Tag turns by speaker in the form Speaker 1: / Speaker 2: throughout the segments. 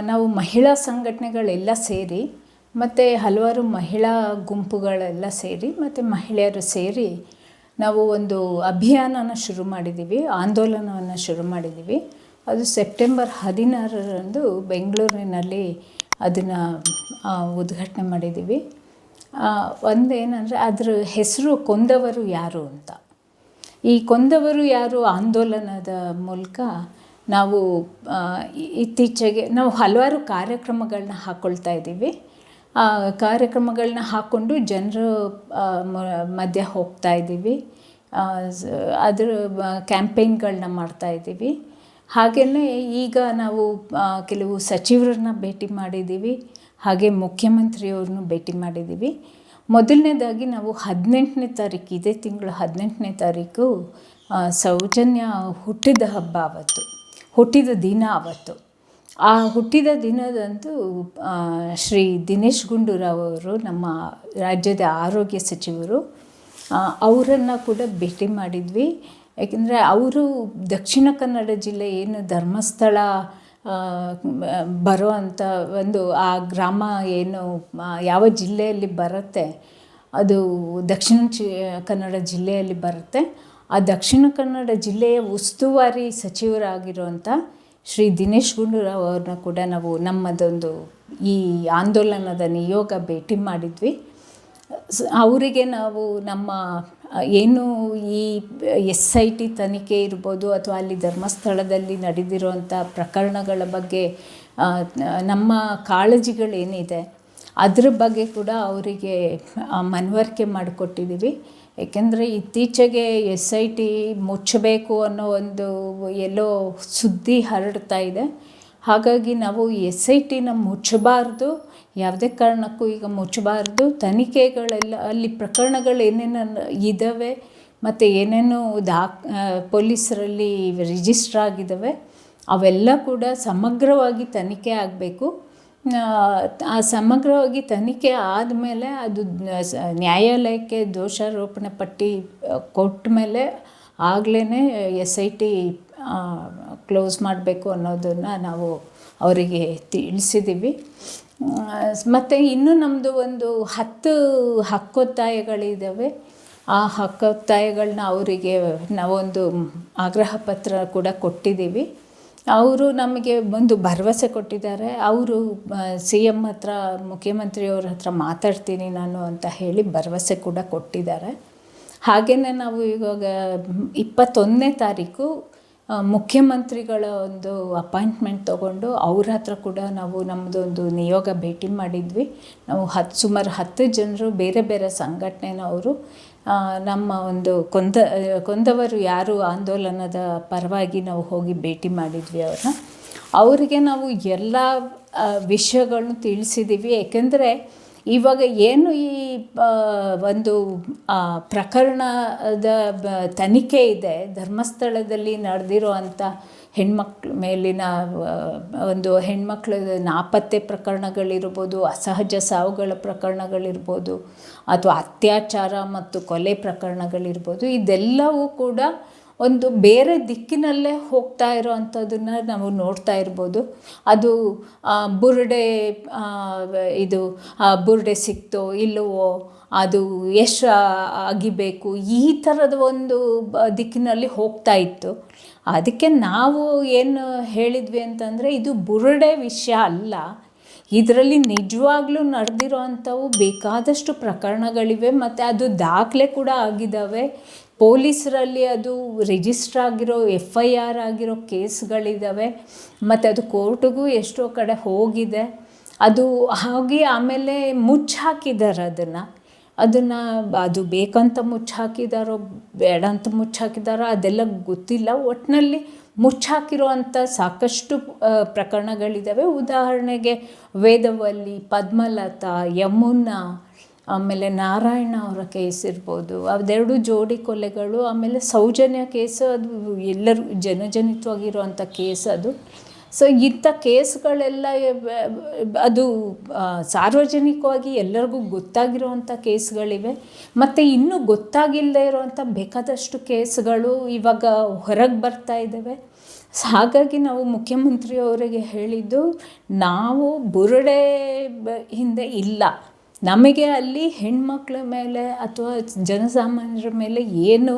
Speaker 1: ನಾವು ಮಹಿಳಾ ಸಂಘಟನೆಗಳೆಲ್ಲ ಸೇರಿ ಮತ್ತು ಹಲವಾರು ಮಹಿಳಾ ಗುಂಪುಗಳೆಲ್ಲ ಸೇರಿ ಮತ್ತು ಮಹಿಳೆಯರು ಸೇರಿ ನಾವು ಒಂದು ಅಭಿಯಾನನ ಶುರು ಮಾಡಿದ್ದೀವಿ, ಆಂದೋಲನವನ್ನು ಶುರು ಮಾಡಿದ್ದೀವಿ. ಅದು ಸೆಪ್ಟೆಂಬರ್ 16ರಂದು ಬೆಂಗಳೂರಿನಲ್ಲಿ ಅದನ್ನು ಉದ್ಘಾಟನೆ ಮಾಡಿದ್ದೀವಿ. ಒಂದೇನೆಂದರೆ ಅದರ ಹೆಸರು ಕೊಂದವರು ಯಾರು ಅಂತ. ಈ ಕೊಂದವರು ಯಾರು ಆಂದೋಲನದ ಮೂಲಕ ನಾವು ಇತ್ತೀಚೆಗೆ ನಾವು ಹಲವಾರು ಕಾರ್ಯಕ್ರಮಗಳನ್ನ ಹಾಕ್ಕೊಳ್ತಾ ಇದ್ದೀವಿ. ಕಾರ್ಯಕ್ರಮಗಳನ್ನ ಹಾಕ್ಕೊಂಡು ಜನರ ಮಧ್ಯೆ ಹೋಗ್ತಾ ಇದ್ದೀವಿ. ಅದರ ಕ್ಯಾಂಪೇನ್ಗಳನ್ನ ಮಾಡ್ತಾಯಿದ್ದೀವಿ. ಹಾಗೆಯೇ ಈಗ ನಾವು ಕೆಲವು ಸಚಿವರನ್ನ ಭೇಟಿ ಮಾಡಿದ್ದೀವಿ, ಹಾಗೆ ಮುಖ್ಯಮಂತ್ರಿಯವ್ರನ್ನೂ ಭೇಟಿ ಮಾಡಿದ್ದೀವಿ. ಮೊದಲನೇದಾಗಿ ನಾವು 18ನೇ ತಾರೀಕು, ಇದೇ ತಿಂಗಳು 18ನೇ ತಾರೀಕು ಸೌಜನ್ಯ ಹುಟ್ಟಿದ ಹಬ್ಬ ಅವತ್ತು, ಹುಟ್ಟಿದ ದಿನ ಅವತ್ತು. ಆ ಹುಟ್ಟಿದ ದಿನದಂದು ಶ್ರೀ ದಿನೇಶ್ ಗುಂಡೂರಾವ್ ಅವರು, ನಮ್ಮ ರಾಜ್ಯದ ಆರೋಗ್ಯ ಸಚಿವರು, ಅವರನ್ನು ಕೂಡ ಭೇಟಿ ಮಾಡಿದ್ವಿ. ಏಕೆಂದರೆ ಅವರು ದಕ್ಷಿಣ ಕನ್ನಡ ಜಿಲ್ಲೆ ಏನು ಧರ್ಮಸ್ಥಳ ಬರೋ ಅಂಥ ಒಂದು ಆ ಗ್ರಾಮ ಏನು ಯಾವ ಜಿಲ್ಲೆಯಲ್ಲಿ ಬರುತ್ತೆ, ಅದು ದಕ್ಷಿಣ ಕನ್ನಡ ಜಿಲ್ಲೆಯಲ್ಲಿ ಬರುತ್ತೆ. ಆ ದಕ್ಷಿಣ ಕನ್ನಡ ಜಿಲ್ಲೆಯ ಉಸ್ತುವಾರಿ ಸಚಿವರಾಗಿರುವಂಥ ಶ್ರೀ ದಿನೇಶ್ ಗುಂಡೂರಾವ್ ಅವ್ರನ್ನ ಕೂಡ ನಾವು ನಮ್ಮದೊಂದು ಈ ಆಂದೋಲನದ ನಿಯೋಗ ಭೇಟಿ ಮಾಡಿದ್ವಿ. ಅವರಿಗೆ ನಾವು ನಮ್ಮ ಏನು ಈ SIT ತನಿಖೆ ಇರ್ಬೋದು ಅಥವಾ ಅಲ್ಲಿ ಧರ್ಮಸ್ಥಳದಲ್ಲಿ ನಡೆದಿರುವಂಥ ಪ್ರಕರಣಗಳ ಬಗ್ಗೆ ನಮ್ಮ ಕಾಳಜಿಗಳೇನಿದೆ ಅದ್ರ ಬಗ್ಗೆ ಕೂಡ ಅವರಿಗೆ ಮನವರಿಕೆ ಮಾಡಿಕೊಟ್ಟಿದ್ದೀವಿ. ಏಕೆಂದರೆ ಇತ್ತೀಚೆಗೆ SIT ಮುಚ್ಚಬೇಕು ಅನ್ನೋ ಒಂದು ಎಲ್ಲೋ ಸುದ್ದಿ ಹರಡ್ತಾ ಇದೆ. ಹಾಗಾಗಿ ನಾವು SITನ ಮುಚ್ಚಬಾರ್ದು, ಯಾವುದೇ ಕಾರಣಕ್ಕೂ ಈಗ ಮುಚ್ಚಬಾರ್ದು. ತನಿಖೆಗಳೆಲ್ಲ ಅಲ್ಲಿ ಪ್ರಕರಣಗಳು ಏನೇನು ಇದ್ದಾವೆ ಮತ್ತು ಏನೇನು ಪೊಲೀಸರಲ್ಲಿ ರಿಜಿಸ್ಟರ್ ಆಗಿದ್ದಾವೆ ಅವೆಲ್ಲ ಕೂಡ ಸಮಗ್ರವಾಗಿ ತನಿಖೆ ಆಗಬೇಕು. ಆ ಸಮಗ್ರವಾಗಿ ತನಿಖೆ ಆದಮೇಲೆ ಅದು ನ್ಯಾಯಾಲಯಕ್ಕೆ ದೋಷಾರೋಪಣೆ ಪಟ್ಟಿ ಕೊಟ್ಟ ಮೇಲೆ ಆಗಲೇ SIT ಕ್ಲೋಸ್ ಮಾಡಬೇಕು ಅನ್ನೋದನ್ನು ನಾವು ಅವರಿಗೆ ತಿಳಿಸಿದ್ದೀವಿ. ಮತ್ತು ಇನ್ನೂ ನಮ್ಮದು ಒಂದು 10 ಹಕ್ಕೊತ್ತಾಯಗಳಿದ್ದಾವೆ. ಆ ಹಕ್ಕೊತ್ತಾಯಗಳನ್ನ ಅವರಿಗೆ ನಾವೊಂದು ಆಗ್ರಹ ಪತ್ರ ಕೂಡ ಕೊಟ್ಟಿದ್ದೀವಿ. ಅವರು ನಮಗೆ ಒಂದು ಭರವಸೆ ಕೊಟ್ಟಿದ್ದಾರೆ. ಅವರು CM ಹತ್ರ, ಮುಖ್ಯಮಂತ್ರಿಯವ್ರ ಹತ್ರ ಮಾತಾಡ್ತೀನಿ ನಾನು ಅಂತ ಹೇಳಿ ಭರವಸೆ ಕೂಡ ಕೊಟ್ಟಿದ್ದಾರೆ. ಹಾಗೆಯೇ ನಾವು ಇವಾಗ 21ನೇ ತಾರೀಕು ಮುಖ್ಯಮಂತ್ರಿಗಳ ಒಂದು ಅಪಾಯಿಂಟ್ಮೆಂಟ್ ತೊಗೊಂಡು ಅವ್ರ ಹತ್ರ ಕೂಡ ನಾವು ನಮ್ಮದೊಂದು ನಿಯೋಗ ಭೇಟಿ ಮಾಡಿದ್ವಿ. ನಾವು ಸುಮಾರು 10 ಜನರು ಬೇರೆ ಬೇರೆ ಸಂಘಟನೆಯವರು ನಮ್ಮ ಒಂದು ಕೊಂದವರು ಯಾರು ಆಂದೋಲನದ ಪರವಾಗಿ ನಾವು ಹೋಗಿ ಭೇಟಿ ಮಾಡಿದ್ವಿ ಅವ್ರನ್ನ. ಅವರಿಗೆ ನಾವು ಎಲ್ಲ ವಿಷಯಗಳನ್ನು ತಿಳಿಸಿದ್ದೀವಿ. ಏಕೆಂದರೆ ಇವಾಗ ಏನು ಈ ಒಂದು ಪ್ರಕರಣದ ತನಿಖೆ ಇದೆ, ಧರ್ಮಸ್ಥಳದಲ್ಲಿ ನಡೆದಿರೋ ಅಂಥ ಹೆಣ್ಮಕ್ಳ ಮೇಲಿನ ಒಂದು ಹೆಣ್ಮಕ್ಳ ನಾಪತ್ತೆ ಪ್ರಕರಣಗಳಿರ್ಬೋದು, ಅಸಹಜ ಸಾವುಗಳ ಪ್ರಕರಣಗಳಿರ್ಬೋದು, ಅಥವಾ ಅತ್ಯಾಚಾರ ಮತ್ತು ಕೊಲೆ ಪ್ರಕರಣಗಳಿರ್ಬೋದು, ಇದೆಲ್ಲವೂ ಕೂಡ ಒಂದು ಬೇರೆ ದಿಕ್ಕಿನಲ್ಲೇ ಹೋಗ್ತಾ ಇರೋ ಅಂಥದ್ದನ್ನು ನಾವು ನೋಡ್ತಾ ಇರ್ಬೋದು. ಅದು ಬುರುಡೆ ಸಿಕ್ತೋ ಇಲ್ಲವೋ, ಅದು ಎಷ್ಟು ಅಗಿಬೇಕು, ಈ ಥರದ ಒಂದು ದಿಕ್ಕಿನಲ್ಲಿ ಹೋಗ್ತಾ ಇತ್ತು. ಅದಕ್ಕೆ ನಾವು ಏನು ಹೇಳಿದ್ವಿ ಅಂತಂದರೆ, ಇದು ಬುರುಡೆ ವಿಷಯ ಅಲ್ಲ, ಇದರಲ್ಲಿ ನಿಜವಾಗ್ಲೂ ನಡೆದಿರೋ ಅಂಥವು ಬೇಕಾದಷ್ಟು ಪ್ರಕರಣಗಳಿವೆ ಮತ್ತು ಅದು ದಾಖಲೆ ಕೂಡ ಆಗಿದ್ದಾವೆ. ಪೊಲೀಸರಲ್ಲಿ ಅದು ರಿಜಿಸ್ಟರ್ ಆಗಿರೋ FIR ಆಗಿರೋ ಕೇಸ್ಗಳಿದ್ದಾವೆ ಮತ್ತು ಅದು ಕೋರ್ಟಿಗೂ ಎಷ್ಟೋ ಕಡೆ ಹೋಗಿದೆ. ಅದು ಹಾಗೆ ಆಮೇಲೆ ಮುಚ್ಚಾಕಿದ್ದಾರೆ ಅದು ಬೇಕಂತ ಮುಚ್ಚಾಕಿದಾರೋ ಬೇಡ ಅಂತ ಮುಚ್ಚಾಕಿದಾರೋ ಅದೆಲ್ಲ ಗೊತ್ತಿಲ್ಲ. ಒಟ್ಟಿನಲ್ಲಿ ಮುಚ್ಚಾಕಿರುವಂಥ ಸಾಕಷ್ಟು ಪ್ರಕರಣಗಳಿದ್ದಾವೆ. ಉದಾಹರಣೆಗೆ ವೇದವಲ್ಲಿ, ಪದ್ಮಲತಾ, ಯಮುನಾ, ಆಮೇಲೆ ನಾರಾಯಣ ಅವರ ಕೇಸ್ ಇರ್ಬೋದು, ಅದೆರಡು ಜೋಡಿ ಕೊಲೆಗಳು. ಆಮೇಲೆ ಸೌಜನ್ಯ ಕೇಸು, ಅದು ಎಲ್ಲರೂ ಜನಜನಿತವಾಗಿರುವಂಥ ಕೇಸ್ ಅದು. ಸೊ ಇಂಥ ಕೇಸ್ಗಳೆಲ್ಲ ಅದು ಸಾರ್ವಜನಿಕವಾಗಿ ಎಲ್ಲರಿಗೂ ಗೊತ್ತಾಗಿರುವಂಥ ಕೇಸ್ಗಳಿವೆ. ಮತ್ತು ಇನ್ನೂ ಗೊತ್ತಾಗಿಲ್ಲದೆ ಇರುವಂಥ ಬೇಕಾದಷ್ಟು ಕೇಸ್ಗಳು ಇವಾಗ ಹೊರಗೆ ಬರ್ತಾ ಇದ್ದಾವೆ. ಹಾಗಾಗಿ ನಾವು ಮುಖ್ಯಮಂತ್ರಿಯವರಿಗೆ ಹೇಳಿದ್ದು, ನಾವು ಬುರುಡೆ ಹಿಂದೆ ಇಲ್ಲ, ನಮಗೆ ಅಲ್ಲಿ ಹೆಣ್ಮಕ್ಳ ಮೇಲೆ ಅಥವಾ ಜನಸಾಮಾನ್ಯರ ಮೇಲೆ ಏನು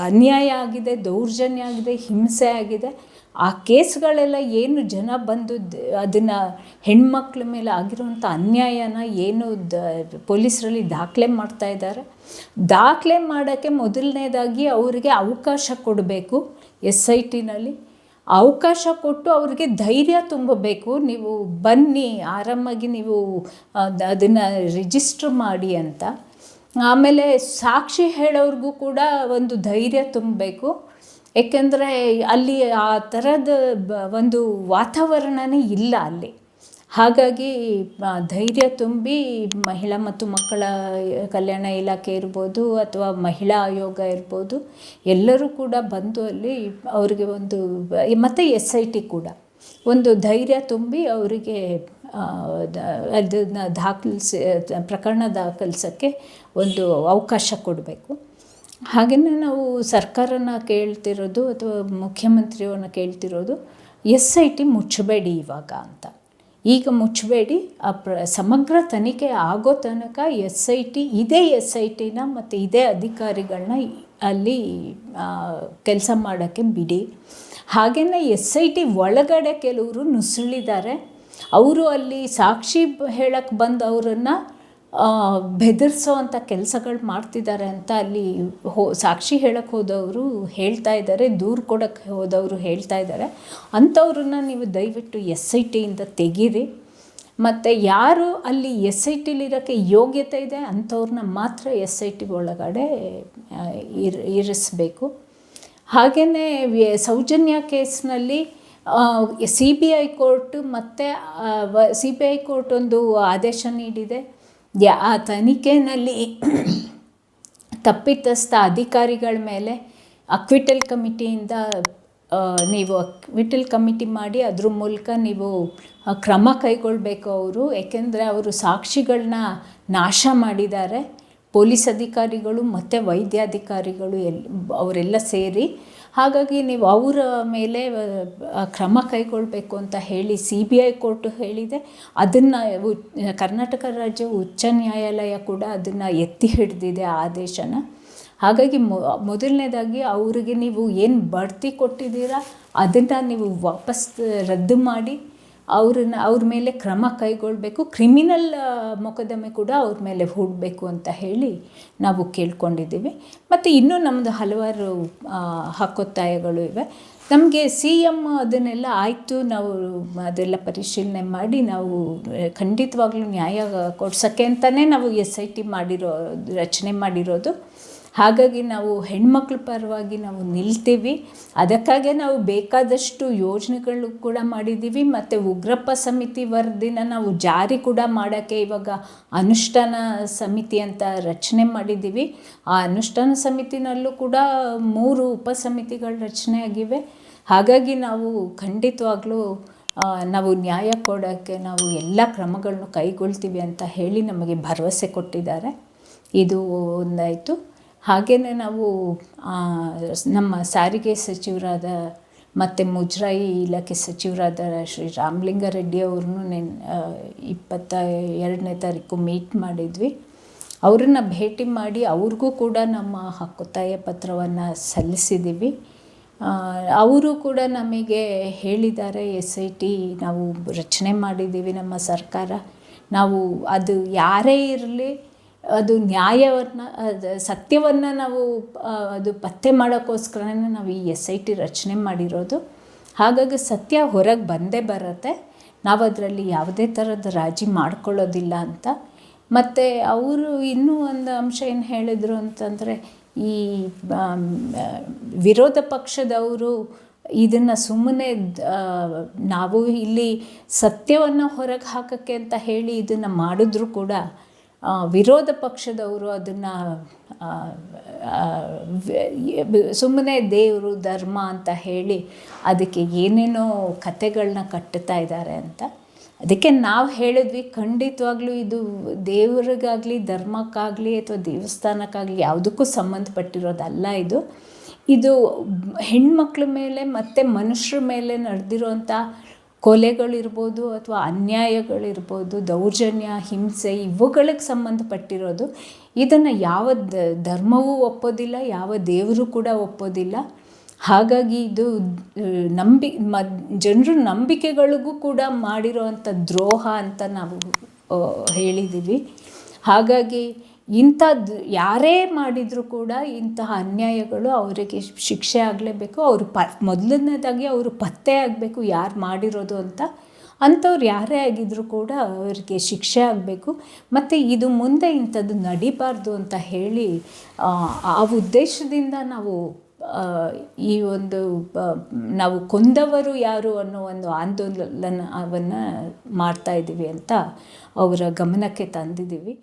Speaker 1: ಅನ್ಯಾಯ ಆಗಿದೆ, ದೌರ್ಜನ್ಯ ಆಗಿದೆ, ಹಿಂಸೆ ಆಗಿದೆ, ಆ ಕೇಸ್ಗಳೆಲ್ಲ ಏನು ಜನ ಬಂದು ಅದನ್ನು ಹೆಣ್ಮಕ್ಳ ಮೇಲೆ ಆಗಿರೋಂಥ ಅನ್ಯಾಯನ ಏನು ಪೊಲೀಸರಲ್ಲಿ ದಾಖಲೆ ಮಾಡ್ತಾ ಇದ್ದಾರೆ. ದಾಖಲೆ ಮಾಡೋಕ್ಕೆ ಮೊದಲನೇದಾಗಿ ಅವರಿಗೆ ಅವಕಾಶ ಕೊಡಬೇಕು. SITನಲ್ಲಿ ಅವಕಾಶ ಕೊಟ್ಟು ಅವ್ರಿಗೆ ಧೈರ್ಯ ತುಂಬಬೇಕು. ನೀವು ಬನ್ನಿ, ಆರಾಮಾಗಿ ನೀವು ಅದನ್ನು ರಿಜಿಸ್ಟ್ರ್ ಮಾಡಿ ಅಂತ. ಆಮೇಲೆ ಸಾಕ್ಷಿ ಹೇಳೋರಿಗೂ ಕೂಡ ಒಂದು ಧೈರ್ಯ ತುಂಬಬೇಕು. ಏಕೆಂದರೆ ಅಲ್ಲಿ ಆ ಥರದ ಒಂದು ವಾತಾವರಣನೇ ಇಲ್ಲ ಅಲ್ಲಿ. ಹಾಗಾಗಿ ಧೈರ್ಯ ತುಂಬಿ ಮಹಿಳಾ ಮತ್ತು ಮಕ್ಕಳ ಕಲ್ಯಾಣ ಇಲಾಖೆ ಇರ್ಬೋದು ಅಥವಾ ಮಹಿಳಾ ಆಯೋಗ ಇರ್ಬೋದು, ಎಲ್ಲರೂ ಕೂಡ ಬಂದು ಅಲ್ಲಿ ಅವರಿಗೆ ಒಂದು, ಮತ್ತು SIT ಕೂಡ ಒಂದು ಧೈರ್ಯ ತುಂಬಿ ಅವರಿಗೆ ಅದನ್ನು ಪ್ರಕರಣ ದಾಖಲಿಸೋಕ್ಕೆ ಒಂದು ಅವಕಾಶ ಕೊಡಬೇಕು. ಹಾಗೆಯೇ ನಾವು ಸರ್ಕಾರನ ಕೇಳ್ತಿರೋದು ಅಥವಾ ಮುಖ್ಯಮಂತ್ರಿಯವ್ರನ್ನ ಕೇಳ್ತಿರೋದು, SIT ಮುಚ್ಚಬೇಡಿ ಇವಾಗ ಅಂತ. ಈಗ ಮುಚ್ಚಬೇಡಿ, ಸಮಗ್ರ ತನಿಖೆ ಆಗೋ ತನಕ ಇದೇ SITನ ಮತ್ತು ಇದೇ ಅಧಿಕಾರಿಗಳನ್ನ ಅಲ್ಲಿ ಕೆಲಸ ಮಾಡೋಕ್ಕೆ ಬಿಡಿ. ಹಾಗೆಯೇ SIT ಒಳಗಡೆ ಕೆಲವರು ನುಸುಳಿದ್ದಾರೆ. ಅವರು ಅಲ್ಲಿ ಸಾಕ್ಷಿ ಹೇಳಕ್ಕೆ ಬಂದು ಅವರನ್ನು ಬೆದರಿಸೋ ಅಂಥ ಕೆಲಸಗಳು ಮಾಡ್ತಿದ್ದಾರೆ ಅಂತ ಅಲ್ಲಿ ಸಾಕ್ಷಿ ಹೇಳಕ್ಕೆ ಹೋದವರು ಹೇಳ್ತಾ ಇದ್ದಾರೆ, ದೂರು ಕೊಡೋಕ್ಕೆ ಹೋದವರು ಹೇಳ್ತಾ ಇದ್ದಾರೆ. ಅಂಥವ್ರನ್ನ ನೀವು ದಯವಿಟ್ಟು SITಯಿಂದ ತೆಗೀರಿ. ಮತ್ತು ಯಾರು ಅಲ್ಲಿ SITಲಿರೋಕ್ಕೆ ಯೋಗ್ಯತೆ ಇದೆ ಅಂಥವ್ರನ್ನ ಮಾತ್ರ SIT ಒಳಗಡೆ ಇರಿಸಬೇಕು. ಹಾಗೆಯೇ ಸೌಜನ್ಯ ಕೇಸ್ನಲ್ಲಿ CBI ಕೋರ್ಟ್ ಮತ್ತು CBI ಕೋರ್ಟ್ ಒಂದು ಆದೇಶ ನೀಡಿದೆ. ಆ ತನಿಖೆಯಲ್ಲಿ ತಪ್ಪಿತಸ್ಥ ಅಧಿಕಾರಿಗಳ ಮೇಲೆ ಅಕ್ವಿಟಲ್ ಕಮಿಟಿಯಿಂದ ನೀವು ಅಕ್ವಿಟಲ್ ಕಮಿಟಿ ಮಾಡಿ ಅದ್ರ ಮೂಲಕ ನೀವು ಕ್ರಮ ಕೈಗೊಳ್ಳಬೇಕು ಅವರು. ಏಕೆಂದರೆ ಅವರು ಸಾಕ್ಷಿಗಳನ್ನ ನಾಶ ಮಾಡಿದ್ದಾರೆ, ಪೊಲೀಸ್ ಅಧಿಕಾರಿಗಳು ಮತ್ತು ವೈದ್ಯಾಧಿಕಾರಿಗಳು ಅವರೆಲ್ಲ ಸೇರಿ. ಹಾಗಾಗಿ ನೀವು ಅವರ ಮೇಲೆ ಕ್ರಮ ಕೈಗೊಳ್ಳಬೇಕು ಅಂತ ಹೇಳಿ CBI ಕೋರ್ಟು ಹೇಳಿದೆ. ಅದನ್ನು ಕರ್ನಾಟಕ ರಾಜ್ಯ ಉಚ್ಚ ನ್ಯಾಯಾಲಯ ಕೂಡ ಅದನ್ನು ಎತ್ತಿ ಹಿಡಿದಿದೆ ಆ ಆದೇಶನ. ಹಾಗಾಗಿ ಮೊದಲನೇದಾಗಿ ಅವರಿಗೆ ನೀವು ಏನು ಬಡ್ತಿ ಕೊಟ್ಟಿದ್ದೀರಾ ಅದನ್ನು ನೀವು ವಾಪಸ್ ರದ್ದು ಮಾಡಿ ಅವ್ರ ಮೇಲೆ ಕ್ರಮ ಕೈಗೊಳ್ಳಬೇಕು. ಕ್ರಿಮಿನಲ್ ಮೊಕದ್ದಮೆ ಕೂಡ ಅವ್ರ ಮೇಲೆ ಹೂಡಬೇಕು ಅಂತ ಹೇಳಿ ನಾವು ಕೇಳ್ಕೊಂಡಿದ್ದೀವಿ. ಮತ್ತು ಇನ್ನೂ ನಮ್ಮದು ಹಲವಾರು ಹಕ್ಕೊತ್ತಾಯಗಳು ಇವೆ. ನಮಗೆ CM ಅದನ್ನೆಲ್ಲ ಆಯಿತು, ನಾವು ಅದೆಲ್ಲ ಪರಿಶೀಲನೆ ಮಾಡಿ ನಾವು ಖಂಡಿತವಾಗ್ಲೂ ನ್ಯಾಯ ಕೊಡ್ಸೋಕ್ಕೆ ಅಂತಲೇ ನಾವು SIT ರಚನೆ ಮಾಡಿರೋದು. ಹಾಗಾಗಿ ನಾವು ಹೆಣ್ಮಕ್ಳ ಪರವಾಗಿ ನಾವು ನಿಲ್ತೀವಿ. ಅದಕ್ಕಾಗೆ ನಾವು ಬೇಕಾದಷ್ಟು ಯೋಜನೆಗಳು ಕೂಡ ಮಾಡಿದ್ದೀವಿ. ಮತ್ತು ಉಗ್ರಪ್ಪ ಸಮಿತಿ ವರದಿನ ನಾವು ಜಾರಿ ಕೂಡ ಮಾಡೋಕ್ಕೆ ಇವಾಗ ಅನುಷ್ಠಾನ ಸಮಿತಿ ಅಂತ ರಚನೆ ಮಾಡಿದ್ದೀವಿ. ಆ ಅನುಷ್ಠಾನ ಸಮಿತಿನಲ್ಲೂ ಕೂಡ 3 ಉಪಸಮಿತಿಗಳು ರಚನೆ ಆಗಿವೆ. ಹಾಗಾಗಿ ನಾವು ಖಂಡಿತವಾಗ್ಲೂ ನಾವು ನ್ಯಾಯ ಕೊಡೋಕ್ಕೆ ನಾವು ಎಲ್ಲ ಕ್ರಮಗಳನ್ನು ಕೈಗೊಳ್ತೀವಿ ಅಂತ ಹೇಳಿ ನಮಗೆ ಭರವಸೆ ಕೊಟ್ಟಿದ್ದಾರೆ. ಇದು ಒಂದಾಯಿತು. ಹಾಗೆಯೇ ನಾವು ನಮ್ಮ ಸಾರಿಗೆ ಸಚಿವರಾದ ಮತ್ತು ಮುಜರಾಯಿ ಇಲಾಖೆ ಸಚಿವರಾದ ಶ್ರೀ ರಾಮಲಿಂಗಾರೆಡ್ಡಿ ಅವ್ರನ್ನೂ 22ನೇ ತಾರೀಕು ಮೀಟ್ ಮಾಡಿದ್ವಿ. ಅವರನ್ನು ಭೇಟಿ ಮಾಡಿ ಅವ್ರಿಗೂ ಕೂಡ ನಮ್ಮ ಹಕ್ಕೊತ್ತಾಯ ಪತ್ರವನ್ನು ಸಲ್ಲಿಸಿದ್ದೀವಿ. ಅವರು ಕೂಡ ನಮಗೆ ಹೇಳಿದ್ದಾರೆ, SIT ನಾವು ರಚನೆ ಮಾಡಿದ್ದೀವಿ ನಮ್ಮ ಸರ್ಕಾರ, ನಾವು ಅದು ಯಾರೇ ಇರಲಿ ಅದು ನ್ಯಾಯವನ್ನು ಸತ್ಯವನ್ನು ನಾವು ಅದು ಪತ್ತೆ ಮಾಡೋಕ್ಕೋಸ್ಕರನೇ ನಾವು ಈ SIT ರಚನೆ ಮಾಡಿರೋದು. ಹಾಗಾಗಿ ಸತ್ಯ ಹೊರಗೆ ಬಂದೇ ಬರುತ್ತೆ, ನಾವು ಅದರಲ್ಲಿ ಯಾವುದೇ ಥರದ ರಾಜಿ ಮಾಡ್ಕೊಳ್ಳೋದಿಲ್ಲ ಅಂತ. ಮತ್ತು ಅವರು ಇನ್ನೂ ಒಂದು ಅಂಶ ಏನು ಹೇಳಿದರು ಅಂತಂದರೆ, ಈ ವಿರೋಧ ಪಕ್ಷದವರು ಇದನ್ನು ಸುಮ್ಮನೆ ನಾವು ಇಲ್ಲಿ ಸತ್ಯವನ್ನು ಹೊರಗೆ ಹಾಕೋಕ್ಕೆ ಅಂತ ಹೇಳಿ ಇದನ್ನು ಮಾಡಿದ್ರು ಕೂಡ ವಿರೋಧ ಪಕ್ಷದವರು ಅದನ್ನು ಸುಮ್ಮನೆ ದೇವರು ಧರ್ಮ ಅಂತ ಹೇಳಿ ಅದಕ್ಕೆ ಏನೇನೋ ಕಥೆಗಳನ್ನ ಕಟ್ಟುತ್ತಾ ಇದ್ದಾರೆ ಅಂತ. ಅದಕ್ಕೆ ನಾವು ಹೇಳಿದ್ವಿ, ಖಂಡಿತವಾಗ್ಲೂ ಇದು ದೇವರಿಗಾಗಲಿ ಧರ್ಮಕ್ಕಾಗಲಿ ಅಥವಾ ದೇವಸ್ಥಾನಕ್ಕಾಗಲಿ ಯಾವುದಕ್ಕೂ ಸಂಬಂಧಪಟ್ಟಿರೋದಲ್ಲ. ಇದು ಹೆಣ್ಮಕ್ಳ ಮೇಲೆ ಮತ್ತು ಮನುಷ್ಯರ ಮೇಲೆ ನಡೆದಿರೋಂಥ ಕೊಲೆಗಳಿರ್ಬೋದು ಅಥವಾ ಅನ್ಯಾಯಗಳಿರ್ಬೋದು, ದೌರ್ಜನ್ಯ, ಹಿಂಸೆ ಇವುಗಳಿಗೆ ಸಂಬಂಧಪಟ್ಟಿರೋದು. ಇದನ್ನು ಯಾವ ಧರ್ಮವೂ ಒಪ್ಪೋದಿಲ್ಲ, ಯಾವ ದೇವರು ಕೂಡ ಒಪ್ಪೋದಿಲ್ಲ. ಹಾಗಾಗಿ ಇದು ಜನರ ನಂಬಿಕೆಗಳಿಗೂ ಕೂಡ ಮಾಡಿರೋವಂಥ ದ್ರೋಹ ಅಂತ ನಾವು ಹೇಳಿದ್ದೀವಿ. ಹಾಗಾಗಿ ಇಂಥದ್ದು ಯಾರೇ ಮಾಡಿದರೂ ಕೂಡ ಇಂತಹ ಅನ್ಯಾಯಗಳು ಅವರಿಗೆ ಶಿಕ್ಷೆ ಆಗಲೇಬೇಕು. ಅವರು ಮೊದಲನೇದಾಗಿ ಅವರು ಪತ್ತೆ ಆಗಬೇಕು ಯಾರು ಮಾಡಿರೋದು ಅಂತ. ಅಂಥವ್ರು ಯಾರೇ ಆಗಿದ್ದರೂ ಕೂಡ ಅವರಿಗೆ ಶಿಕ್ಷೆ ಆಗಬೇಕು. ಮತ್ತು ಇದು ಮುಂದೆ ಇಂಥದ್ದು ನಡಿಬಾರ್ದು ಅಂತ ಹೇಳಿ ಆ ಉದ್ದೇಶದಿಂದ ನಾವು ಈ ಒಂದು ನಾವು ಕೊಂದವರು ಯಾರು ಅನ್ನೋ ಒಂದು ಆಂದೋಲನವನ್ನು ಮಾಡ್ತಾಯಿದ್ದೀವಿ ಅಂತ ಅವರ ಗಮನಕ್ಕೆ ತಂದಿದ್ದೀವಿ.